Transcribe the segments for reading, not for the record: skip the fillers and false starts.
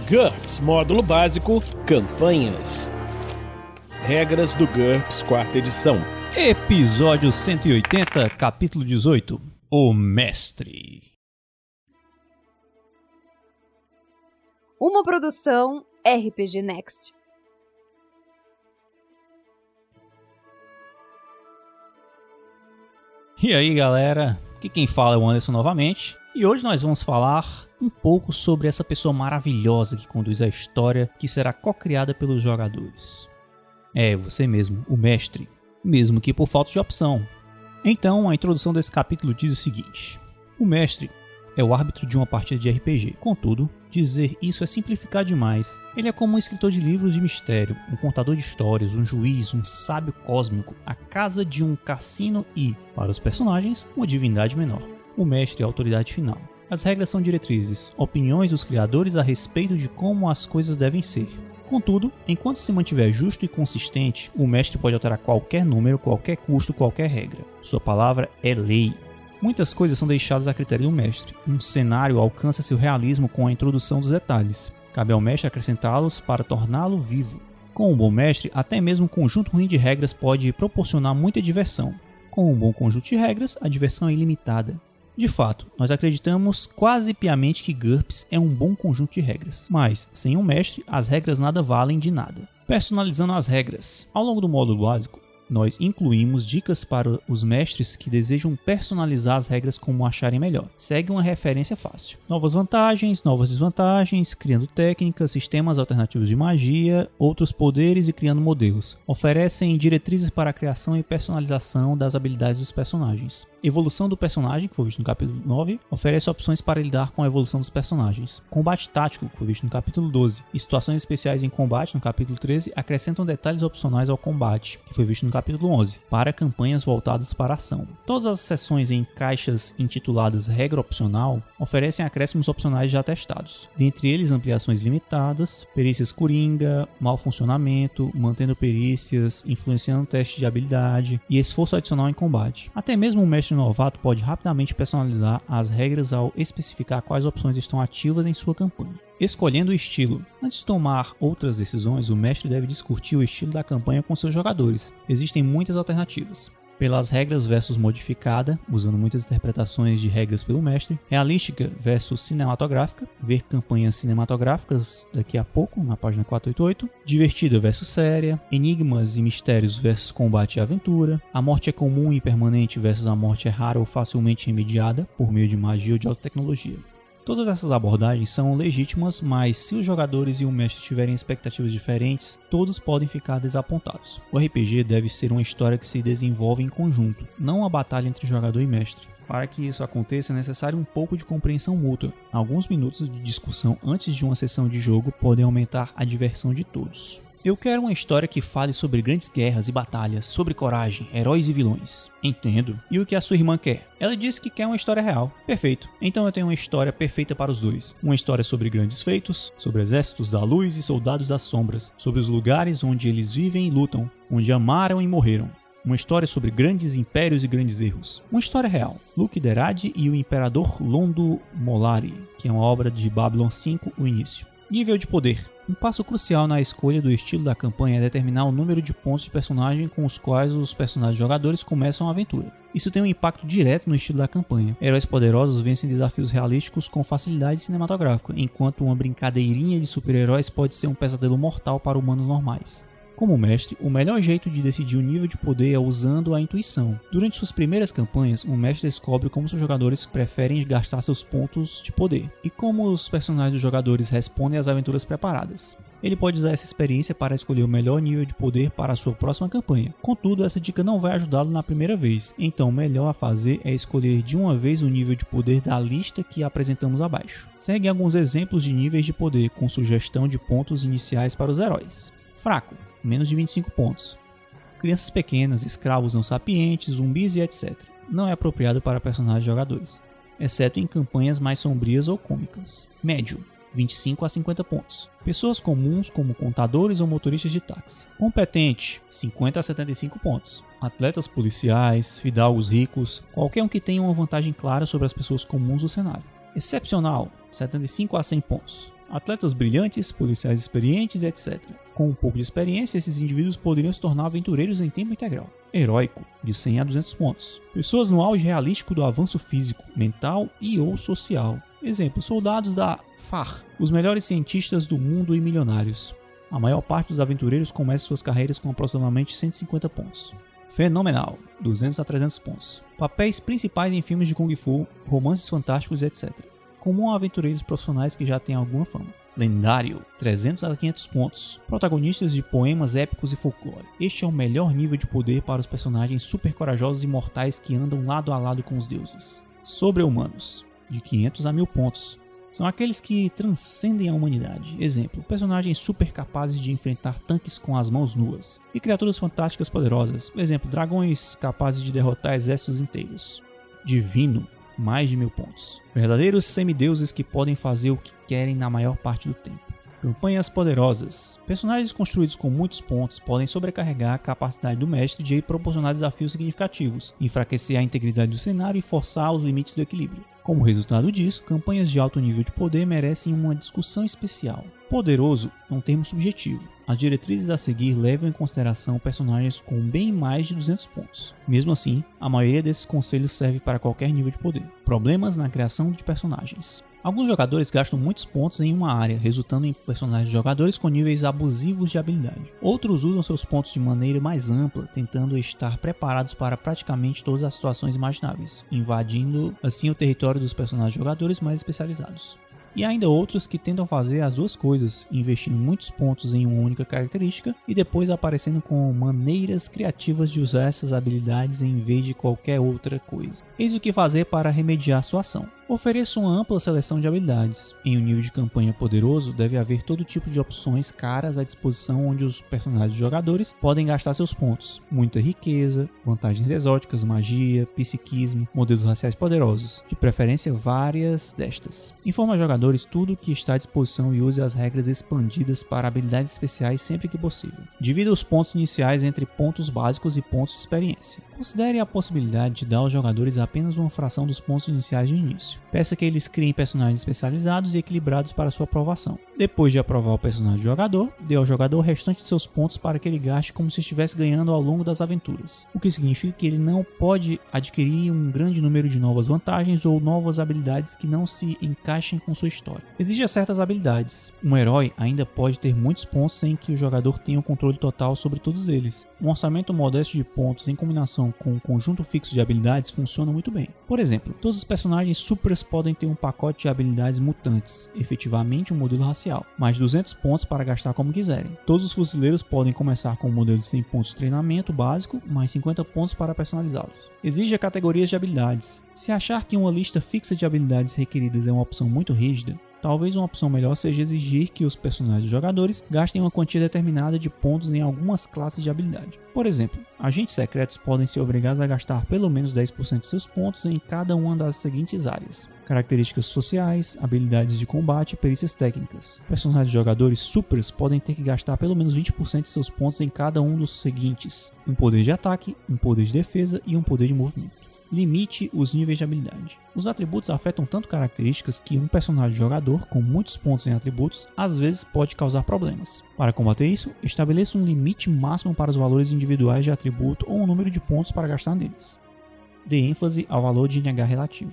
GURPS Módulo Básico Campanhas. Regras do GURPS 4ª edição. Episódio 180, capítulo 18. O Mestre. Uma produção RPG Next. E aí, galera? Aqui quem fala é o Anderson novamente. E hoje nós vamos falar um pouco sobre essa pessoa maravilhosa que conduz a história, que será co-criada pelos jogadores. É, você mesmo, o Mestre, mesmo que por falta de opção. Então, a introdução desse capítulo diz o seguinte: o Mestre é o árbitro de uma partida de RPG. Contudo, dizer isso é simplificar demais. Ele é como um escritor de livros de mistério, um contador de histórias, um juiz, um sábio cósmico, a casa de um cassino e, para os personagens, uma divindade menor. O Mestre é a autoridade final. As regras são diretrizes, opiniões dos criadores a respeito de como as coisas devem ser. Contudo, enquanto se mantiver justo e consistente, o Mestre pode alterar qualquer número, qualquer custo, qualquer regra. Sua palavra é lei. Muitas coisas são deixadas a critério do Mestre. Um cenário alcança seu realismo com a introdução dos detalhes. Cabe ao Mestre acrescentá-los para torná-lo vivo. Com um bom Mestre, até mesmo um conjunto ruim de regras pode proporcionar muita diversão. Com um bom conjunto de regras, a diversão é ilimitada. De fato, nós acreditamos quase piamente que GURPS é um bom conjunto de regras. Mas, sem um mestre, as regras nada valem de nada. Personalizando as regras. Ao longo do módulo básico, nós incluímos dicas para os mestres que desejam personalizar as regras como acharem melhor. Segue uma referência fácil. Novas vantagens, novas desvantagens, criando técnicas, sistemas alternativos de magia, outros poderes e criando modelos. Oferecem diretrizes para a criação e personalização das habilidades dos personagens. Evolução do personagem, que foi visto no capítulo 9, oferece opções para lidar com a evolução dos personagens. Combate tático, que foi visto no capítulo 12, e situações especiais em combate, no capítulo 13, acrescentam detalhes opcionais ao combate, que foi visto no capítulo 11, para campanhas voltadas para a ação. Todas as seções em caixas intituladas Regra Opcional oferecem acréscimos opcionais já testados, dentre eles ampliações limitadas, perícias coringa, mau funcionamento, mantendo perícias, influenciando testes de habilidade e esforço adicional em combate. Até mesmo o mestre novato pode rapidamente personalizar as regras ao especificar quais opções estão ativas em sua campanha. Escolhendo o estilo. Antes de tomar outras decisões, o mestre deve discutir o estilo da campanha com seus jogadores. Existem muitas alternativas. Pelas regras versus modificada, usando muitas interpretações de regras pelo mestre, realística versus cinematográfica, ver campanhas cinematográficas daqui a pouco, na página 488, divertida versus séria, enigmas e mistérios versus combate e aventura, a morte é comum e permanente versus a morte é rara ou facilmente remediada por meio de magia ou de alta tecnologia. Todas essas abordagens são legítimas, mas se os jogadores e o mestre tiverem expectativas diferentes, todos podem ficar desapontados. O RPG deve ser uma história que se desenvolve em conjunto, não uma batalha entre jogador e mestre. Para que isso aconteça, é necessário um pouco de compreensão mútua. Alguns minutos de discussão antes de uma sessão de jogo podem aumentar a diversão de todos. Eu quero uma história que fale sobre grandes guerras e batalhas, sobre coragem, heróis e vilões. Entendo. E o que a sua irmã quer? Ela disse que quer uma história real. Perfeito. Então eu tenho uma história perfeita para os dois. Uma história sobre grandes feitos, sobre exércitos da luz e soldados das sombras, sobre os lugares onde eles vivem e lutam, onde amaram e morreram. Uma história sobre grandes impérios e grandes erros. Uma história real. Luke Derad e o Imperador Londo Mollari, que é uma obra de Babylon 5, o início. Nível de poder. Um passo crucial na escolha do estilo da campanha é determinar o número de pontos de personagem com os quais os personagens jogadores começam a aventura. Isso tem um impacto direto no estilo da campanha. Heróis poderosos vencem desafios realísticos com facilidade cinematográfica, enquanto uma brincadeirinha de super-heróis pode ser um pesadelo mortal para humanos normais. Como mestre, o melhor jeito de decidir o nível de poder é usando a intuição. Durante suas primeiras campanhas, o mestre descobre como seus jogadores preferem gastar seus pontos de poder e como os personagens dos jogadores respondem às aventuras preparadas. Ele pode usar essa experiência para escolher o melhor nível de poder para a sua próxima campanha. Contudo, essa dica não vai ajudá-lo na primeira vez, então o melhor a fazer é escolher de uma vez o nível de poder da lista que apresentamos abaixo. Segue alguns exemplos de níveis de poder com sugestão de pontos iniciais para os heróis. Fraco. Menos de 25 pontos. Crianças pequenas, escravos não sapientes, zumbis e etc. Não é apropriado para personagens jogadores, exceto em campanhas mais sombrias ou cômicas. Médio, 25 a 50 pontos. Pessoas comuns como contadores ou motoristas de táxi. Competente, 50 a 75 pontos. Atletas policiais, fidalgos ricos, qualquer um que tenha uma vantagem clara sobre as pessoas comuns do cenário. Excepcional, 75 a 100 pontos. atletas brilhantes, policiais experientes, etc. Com um pouco de experiência, esses indivíduos poderiam se tornar aventureiros em tempo integral. Heróico, de 100 a 200 pontos. Pessoas no auge realístico do avanço físico, mental e ou social. Exemplo, soldados da FAR, os melhores cientistas do mundo e milionários. A maior parte dos aventureiros começa suas carreiras com aproximadamente 150 pontos. Fenomenal, 200 a 300 pontos. Papéis principais em filmes de Kung Fu, romances fantásticos, etc. Comum a aventureiros profissionais que já têm alguma fama. Lendário, 300 a 500 pontos. Protagonistas de poemas épicos e folclore. Este é o melhor nível de poder para os personagens super corajosos e mortais que andam lado a lado com os deuses. Sobre-humanos, de 500 a 1000 pontos. São aqueles que transcendem a humanidade. Exemplo, personagens super capazes de enfrentar tanques com as mãos nuas. E criaturas fantásticas poderosas. Exemplo, dragões capazes de derrotar exércitos inteiros. Divino, mais de 1000 pontos. Verdadeiros semideuses que podem fazer o que querem na maior parte do tempo. Campanhas poderosas. Personagens construídos com muitos pontos podem sobrecarregar a capacidade do mestre de proporcionar desafios significativos, enfraquecer a integridade do cenário e forçar os limites do equilíbrio. Como resultado disso, campanhas de alto nível de poder merecem uma discussão especial. Poderoso é um termo subjetivo. As diretrizes a seguir levam em consideração personagens com bem mais de 200 pontos. Mesmo assim, a maioria desses conselhos serve para qualquer nível de poder. Problemas na criação de personagens. Alguns jogadores gastam muitos pontos em uma área, resultando em personagens de jogadores com níveis abusivos de habilidade. Outros usam seus pontos de maneira mais ampla, tentando estar preparados para praticamente todas as situações imagináveis, invadindo assim o território dos personagens jogadores mais especializados. E ainda outros que tentam fazer as duas coisas, investindo muitos pontos em uma única característica e depois aparecendo com maneiras criativas de usar essas habilidades em vez de qualquer outra coisa. Eis o que fazer para remediar a situação. Ofereça uma ampla seleção de habilidades. Em um nível de campanha poderoso, deve haver todo tipo de opções caras à disposição onde os personagens jogadores podem gastar seus pontos. Muita riqueza, vantagens exóticas, magia, psiquismo, modelos raciais poderosos. De preferência, várias destas. Informe aos jogadores tudo o que está à disposição e use as regras expandidas para habilidades especiais sempre que possível. Divida os pontos iniciais entre pontos básicos e pontos de experiência. Considere a possibilidade de dar aos jogadores apenas uma fração dos pontos iniciais de início. Peça que eles criem personagens especializados e equilibrados para sua aprovação. Depois de aprovar o personagem do jogador, dê ao jogador o restante de seus pontos para que ele gaste como se estivesse ganhando ao longo das aventuras. O que significa que ele não pode adquirir um grande número de novas vantagens ou novas habilidades que não se encaixem com sua história. Exija certas habilidades. Um herói ainda pode ter muitos pontos sem que o jogador tenha o controle total sobre todos eles. Um orçamento modesto de pontos em combinação com um conjunto fixo de habilidades funciona muito bem. Por exemplo, todos os personagens supers podem ter um pacote de habilidades mutantes, efetivamente um modelo racial, mais 200 pontos para gastar como quiserem. Todos os fuzileiros podem começar com um modelo de 100 pontos de treinamento básico, mais 50 pontos para personalizá-los. Exija categorias de habilidades. Se achar que uma lista fixa de habilidades requeridas é uma opção muito rígida, talvez uma opção melhor seja exigir que os personagens jogadores gastem uma quantia determinada de pontos em algumas classes de habilidade. Por exemplo, agentes secretos podem ser obrigados a gastar pelo menos 10% de seus pontos em cada uma das seguintes áreas: características sociais, habilidades de combate e perícias técnicas. Personagens jogadores supers podem ter que gastar pelo menos 20% de seus pontos em cada um dos seguintes: um poder de ataque, um poder de defesa e um poder de movimento. Limite os níveis de habilidade. Os atributos afetam tanto características que um personagem jogador com muitos pontos em atributos às vezes pode causar problemas. Para combater isso, estabeleça um limite máximo para os valores individuais de atributo ou um número de pontos para gastar neles. Dê ênfase ao valor de NH relativo.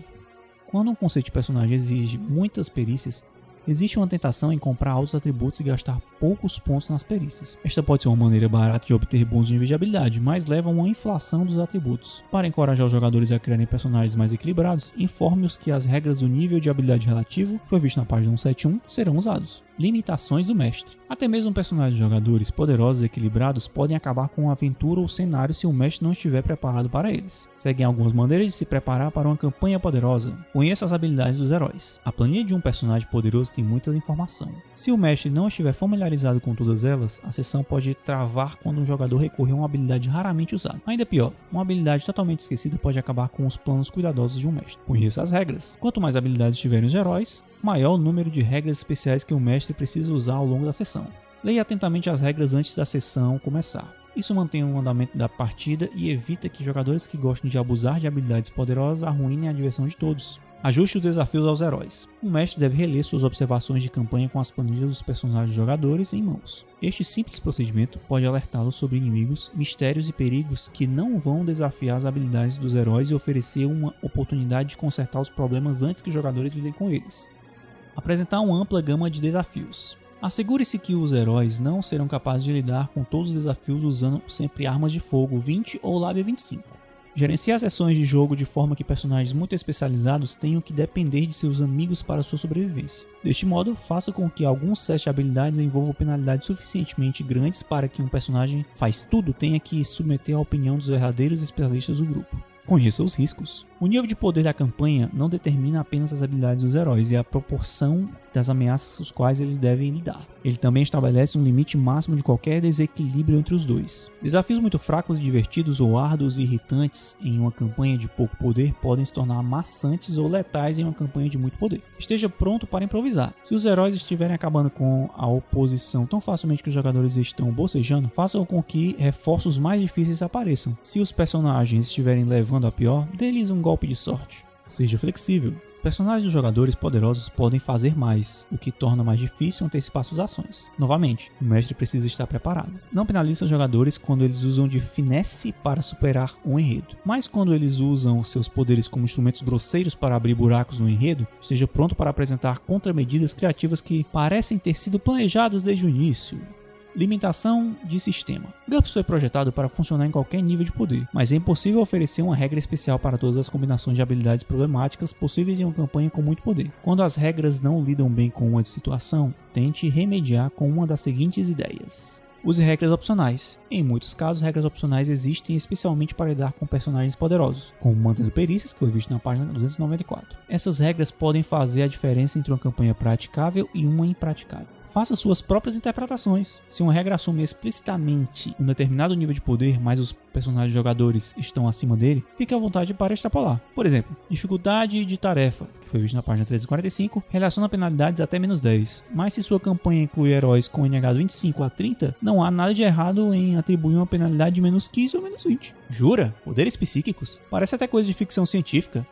Quando um conceito de personagem exige muitas perícias, existe uma tentação em comprar altos atributos e gastar poucos pontos nas perícias. Esta pode ser uma maneira barata de obter bons níveis de habilidade, mas leva a uma inflação dos atributos. Para encorajar os jogadores a criarem personagens mais equilibrados, informe-os que as regras do nível de habilidade relativo, que foi visto na página 171, serão usados. Limitações do mestre. Até mesmo personagens jogadores poderosos e equilibrados podem acabar com uma aventura ou cenário se o mestre não estiver preparado para eles. Seguem algumas maneiras de se preparar para uma campanha poderosa. Conheça as habilidades dos heróis. A planilha de um personagem poderoso tem muita informação. Se o mestre não estiver familiarizado com todas elas, a sessão pode travar quando um jogador recorrer a uma habilidade raramente usada. Ainda pior, uma habilidade totalmente esquecida pode acabar com os planos cuidadosos de um mestre. Conheça as regras. Quanto mais habilidades tiverem os heróis, maior o número de regras especiais que o mestre precisa usar ao longo da sessão. Leia atentamente as regras antes da sessão começar. Isso mantém o andamento da partida e evita que jogadores que gostam de abusar de habilidades poderosas arruinem a diversão de todos. Ajuste os desafios aos heróis. O mestre deve reler suas observações de campanha com as planilhas dos personagens jogadores em mãos. Este simples procedimento pode alertá-los sobre inimigos, mistérios e perigos que não vão desafiar as habilidades dos heróis e oferecer uma oportunidade de consertar os problemas antes que os jogadores lidem com eles. Apresentar uma ampla gama de desafios. Assegure-se que os heróis não serão capazes de lidar com todos os desafios usando sempre armas de fogo 20 ou lábia 25. Gerenciar sessões de jogo de forma que personagens muito especializados tenham que depender de seus amigos para sua sobrevivência. Deste modo, faça com que alguns testes de habilidades envolvam penalidades suficientemente grandes para que um personagem faz tudo tenha que submeter à opinião dos verdadeiros especialistas do grupo. Conheça os riscos. O nível de poder da campanha não determina apenas as habilidades dos heróis e a proporção das ameaças com as quais eles devem lidar. Ele também estabelece um limite máximo de qualquer desequilíbrio entre os dois. Desafios muito fracos e divertidos ou árduos e irritantes em uma campanha de pouco poder podem se tornar maçantes ou letais em uma campanha de muito poder. Esteja pronto para improvisar. Se os heróis estiverem acabando com a oposição tão facilmente que os jogadores estão bocejando, façam com que reforços mais difíceis apareçam. Se os personagens estiverem levando a pior, dê-lhes um golpe de sorte. Seja flexível. Personagens dos jogadores poderosos podem fazer mais, o que torna mais difícil antecipar suas ações. Novamente, o mestre precisa estar preparado. Não penalize os jogadores quando eles usam de finesse para superar um enredo, mas quando eles usam seus poderes como instrumentos grosseiros para abrir buracos no enredo, esteja pronto para apresentar contramedidas criativas que parecem ter sido planejadas desde o início. Limitação de sistema. GURPS foi projetado para funcionar em qualquer nível de poder, mas é impossível oferecer uma regra especial para todas as combinações de habilidades problemáticas possíveis em uma campanha com muito poder. Quando as regras não lidam bem com uma situação, tente remediar com uma das seguintes ideias. Use regras opcionais. Em muitos casos, regras opcionais existem especialmente para lidar com personagens poderosos, como mantendo perícias, que foi visto na página 294. Essas regras podem fazer a diferença entre uma campanha praticável e uma impraticável. Faça suas próprias interpretações. Se uma regra assume explicitamente um determinado nível de poder, mas os personagens jogadores estão acima dele, fique à vontade para extrapolar. Por exemplo, dificuldade de tarefa, que foi visto na página 345, relaciona penalidades até -10. Mas se sua campanha inclui heróis com NH 25 a 30, não há nada de errado em atribuir uma penalidade de -15 ou -20. Jura? Poderes psíquicos? Parece até coisa de ficção científica.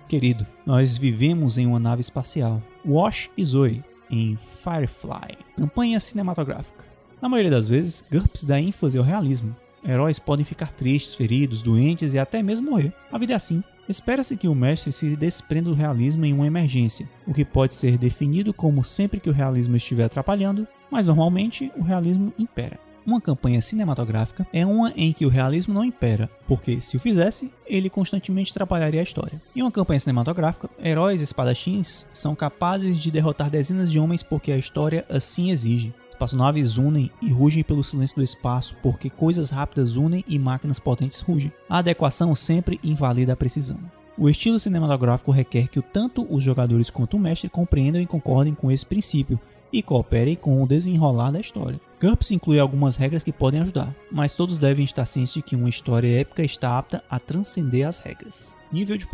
Querido, nós vivemos em uma nave espacial. Wash e Zoe em Firefly. Campanha cinematográfica. Na maioria das vezes, GURPS dá ênfase ao realismo. Heróis podem ficar tristes, feridos, doentes e até mesmo morrer. A vida é assim. Espera-se que o mestre se desprenda do realismo em uma emergência, o que pode ser definido como sempre que o realismo estiver atrapalhando, mas normalmente o realismo impera. Uma campanha cinematográfica é uma em que o realismo não impera, porque se o fizesse, ele constantemente atrapalharia a história. Em uma campanha cinematográfica, heróis espadachins são capazes de derrotar dezenas de homens porque a história assim exige. Espaçonaves unem e rugem pelo silêncio do espaço porque coisas rápidas unem e máquinas potentes rugem. A adequação sempre invalida a precisão. O estilo cinematográfico requer que tanto os jogadores quanto o mestre compreendam e concordem com esse princípio e cooperem com o desenrolar da história. GURPS inclui algumas regras que podem ajudar, mas todos devem estar cientes de que uma história épica está apta a transcender as regras. Nível de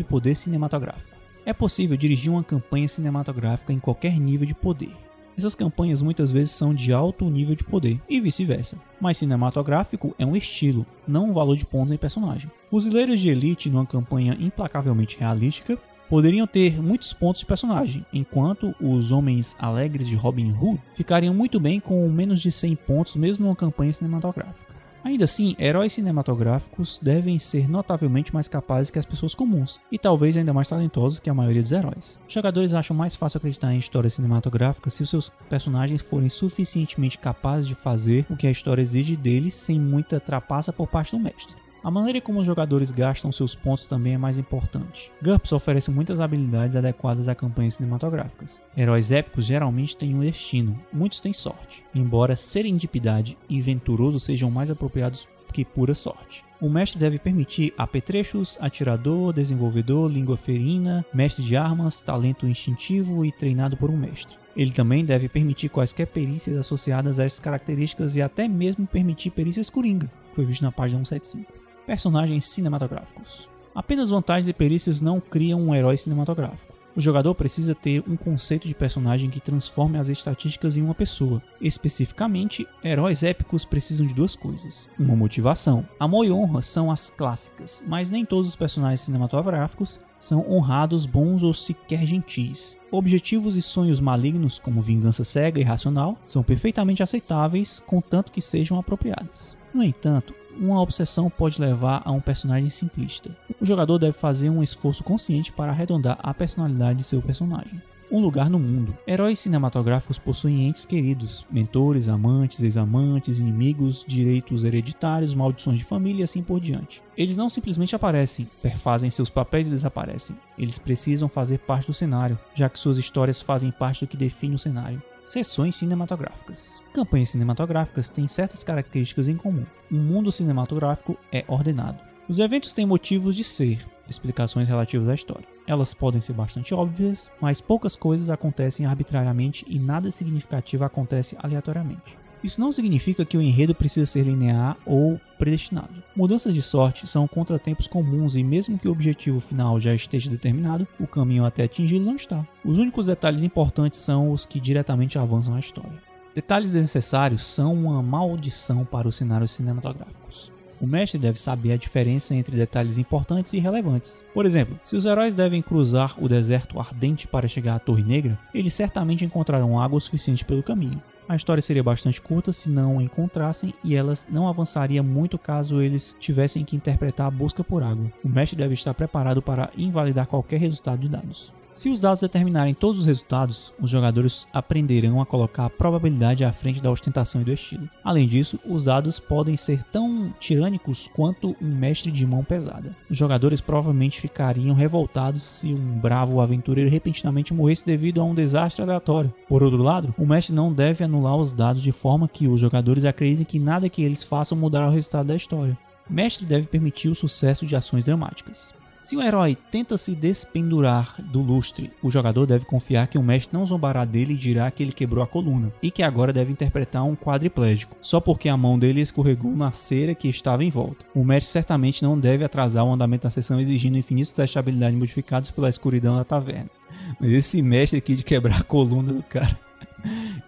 poder cinematográfico. É possível dirigir uma campanha cinematográfica em qualquer nível de poder. Essas campanhas muitas vezes são de alto nível de poder, e vice-versa. Mas cinematográfico é um estilo, não um valor de pontos em personagem. Fuzileiros de elite numa campanha implacavelmente realística poderiam ter muitos pontos de personagem, enquanto os homens alegres de Robin Hood ficariam muito bem com menos de 100 pontos mesmo numa campanha cinematográfica. Ainda assim, heróis cinematográficos devem ser notavelmente mais capazes que as pessoas comuns, e talvez ainda mais talentosos que a maioria dos heróis. Os jogadores acham mais fácil acreditar em histórias cinematográficas se os seus personagens forem suficientemente capazes de fazer o que a história exige deles sem muita trapaça por parte do mestre. A maneira como os jogadores gastam seus pontos também é mais importante. GURPS oferece muitas habilidades adequadas a campanhas cinematográficas. Heróis épicos geralmente têm um destino, muitos têm sorte, embora serendipidade e venturoso sejam mais apropriados que pura sorte. O mestre deve permitir apetrechos, atirador, desenvolvedor, língua ferina, mestre de armas, talento instintivo e treinado por um mestre. Ele também deve permitir quaisquer perícias associadas a essas características e até mesmo permitir perícias coringa, que foi visto na página 175. Personagens cinematográficos. Apenas vantagens e perícias não criam um herói cinematográfico. O jogador precisa ter um conceito de personagem que transforme as estatísticas em uma pessoa. Especificamente, heróis épicos precisam de duas coisas. Uma motivação. Amor e honra são as clássicas, mas nem todos os personagens cinematográficos são honrados, bons ou sequer gentis. Objetivos e sonhos malignos, como vingança cega e irracional, são perfeitamente aceitáveis, contanto que sejam apropriados. No entanto, uma obsessão pode levar a um personagem simplista. O jogador deve fazer um esforço consciente para arredondar a personalidade de seu personagem. Um lugar no mundo. Heróis cinematográficos possuem entes queridos, mentores, amantes, ex-amantes, inimigos, direitos hereditários, maldições de família e assim por diante. Eles não simplesmente aparecem, perfazem seus papéis e desaparecem. Eles precisam fazer parte do cenário, já que suas histórias fazem parte do que define o cenário. Seções cinematográficas. Campanhas cinematográficas têm certas características em comum. Um mundo cinematográfico é ordenado. Os eventos têm motivos de ser, explicações relativas à história. Elas podem ser bastante óbvias, mas poucas coisas acontecem arbitrariamente e nada significativo acontece aleatoriamente. Isso não significa que o enredo precisa ser linear ou predestinado. Mudanças de sorte são contratempos comuns e mesmo que o objetivo final já esteja determinado, o caminho até atingi-lo não está. Os únicos detalhes importantes são os que diretamente avançam a história. Detalhes desnecessários são uma maldição para os cenários cinematográficos. O mestre deve saber a diferença entre detalhes importantes e relevantes. Por exemplo, se os heróis devem cruzar o deserto ardente para chegar à Torre Negra, eles certamente encontrarão água suficiente pelo caminho. A história seria bastante curta se não a encontrassem e elas não avançaria muito caso eles tivessem que interpretar a busca por água. O mestre deve estar preparado para invalidar qualquer resultado de dados. Se os dados determinarem todos os resultados, os jogadores aprenderão a colocar a probabilidade à frente da ostentação e do estilo. Além disso, os dados podem ser tão tirânicos quanto um mestre de mão pesada. Os jogadores provavelmente ficariam revoltados se um bravo aventureiro repentinamente morresse devido a um desastre aleatório. Por outro lado, o mestre não deve anular os dados de forma que os jogadores acreditem que nada que eles façam mudará o resultado da história. O mestre deve permitir o sucesso de ações dramáticas. Se um herói tenta se despendurar do lustre, o jogador deve confiar que o mestre não zombará dele e dirá que ele quebrou a coluna, e que agora deve interpretar um quadriplégico, só porque a mão dele escorregou na cera que estava em volta. O mestre certamente não deve atrasar o andamento da sessão exigindo infinitos testes de habilidade modificados pela escuridão da taverna. Mas esse mestre aqui de quebrar a coluna do cara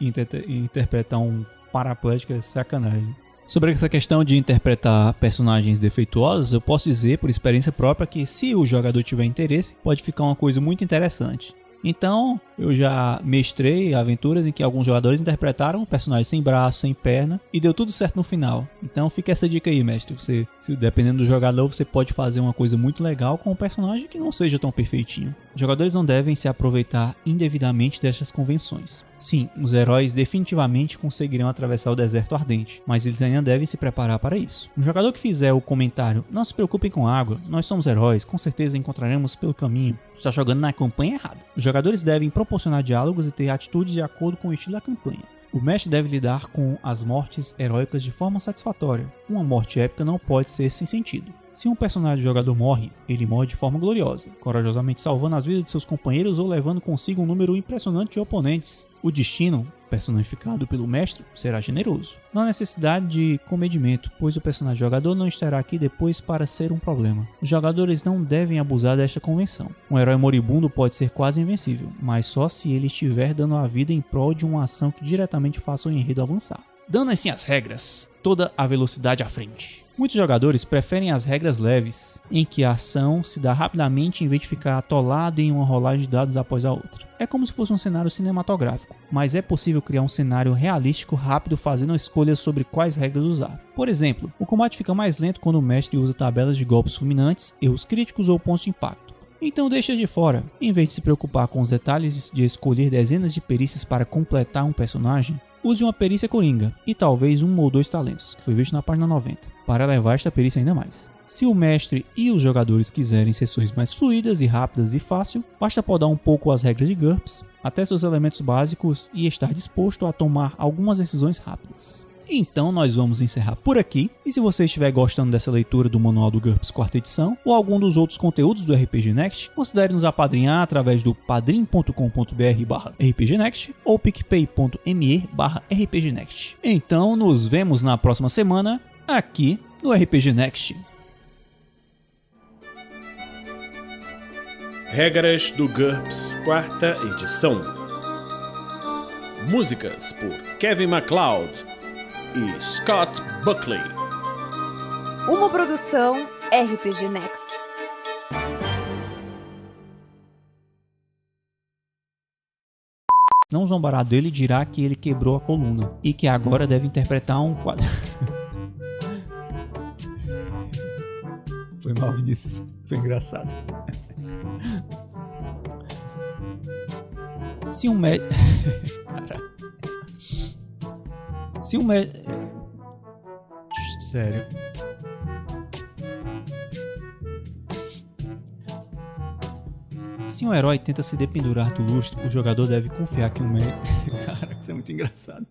e interpretar um paraplégico é sacanagem. Sobre essa questão de interpretar personagens defeituosos, eu posso dizer por experiência própria que se o jogador tiver interesse, pode ficar uma coisa muito interessante. Então, eu já mestrei aventuras em que alguns jogadores interpretaram personagens sem braço, sem perna, e deu tudo certo no final. Então fica essa dica aí, mestre. Você, dependendo do jogador, você pode fazer uma coisa muito legal com um personagem que não seja tão perfeitinho. Os jogadores não devem se aproveitar indevidamente dessas convenções. Sim, os heróis definitivamente conseguirão atravessar o deserto ardente, mas eles ainda devem se preparar para isso. Um jogador que fizer o comentário "Não se preocupem com a água, nós somos heróis, com certeza encontraremos pelo caminho", está jogando na campanha errada. Os jogadores devem proporcionar diálogos e ter atitudes de acordo com o estilo da campanha. O mestre deve lidar com as mortes heróicas de forma satisfatória. Uma morte épica não pode ser sem sentido. Se um personagem do jogador morre, ele morre de forma gloriosa, corajosamente salvando as vidas de seus companheiros ou levando consigo um número impressionante de oponentes. O destino, personificado pelo mestre, será generoso. Não há necessidade de comedimento, pois o personagem jogador não estará aqui depois para ser um problema. Os jogadores não devem abusar desta convenção. Um herói moribundo pode ser quase invencível, mas só se ele estiver dando a vida em prol de uma ação que diretamente faça o enredo avançar. Dando-se as regras, toda a velocidade à frente. Muitos jogadores preferem as regras leves, em que a ação se dá rapidamente em vez de ficar atolado em uma rolagem de dados após a outra. É como se fosse um cenário cinematográfico, mas é possível criar um cenário realístico rápido fazendo escolhas sobre quais regras usar. Por exemplo, o combate fica mais lento quando o mestre usa tabelas de golpes fulminantes, erros críticos ou pontos de impacto. Então deixa de fora, em vez de se preocupar com os detalhes de escolher dezenas de perícias para completar um personagem, use uma perícia coringa e talvez um ou dois talentos, que foi visto na página 90, para elevar esta perícia ainda mais. Se o mestre e os jogadores quiserem sessões mais fluidas e rápidas e fácil, basta podar um pouco as regras de GURPS, até seus elementos básicos e estar disposto a tomar algumas decisões rápidas. Então nós vamos encerrar por aqui, e se você estiver gostando dessa leitura do Manual do GURPS 4ª edição, ou algum dos outros conteúdos do RPG Next, considere nos apadrinhar através do padrim.com.br/rpgnext ou picpay.me/rpgnext. Então nos vemos na próxima semana, aqui no RPG Next. Regras do GURPS 4ª edição. Músicas por Kevin MacLeod e Scott Buckley. Uma produção RPG Next. não zombará dele e dirá que ele quebrou a coluna e que agora deve interpretar um quadro. Foi mal, Vinícius. Foi engraçado. Se um médico... Se um médico... Sério. Se um herói tenta se dependurar do lustre, o jogador deve confiar que um médico... Cara, isso é muito engraçado.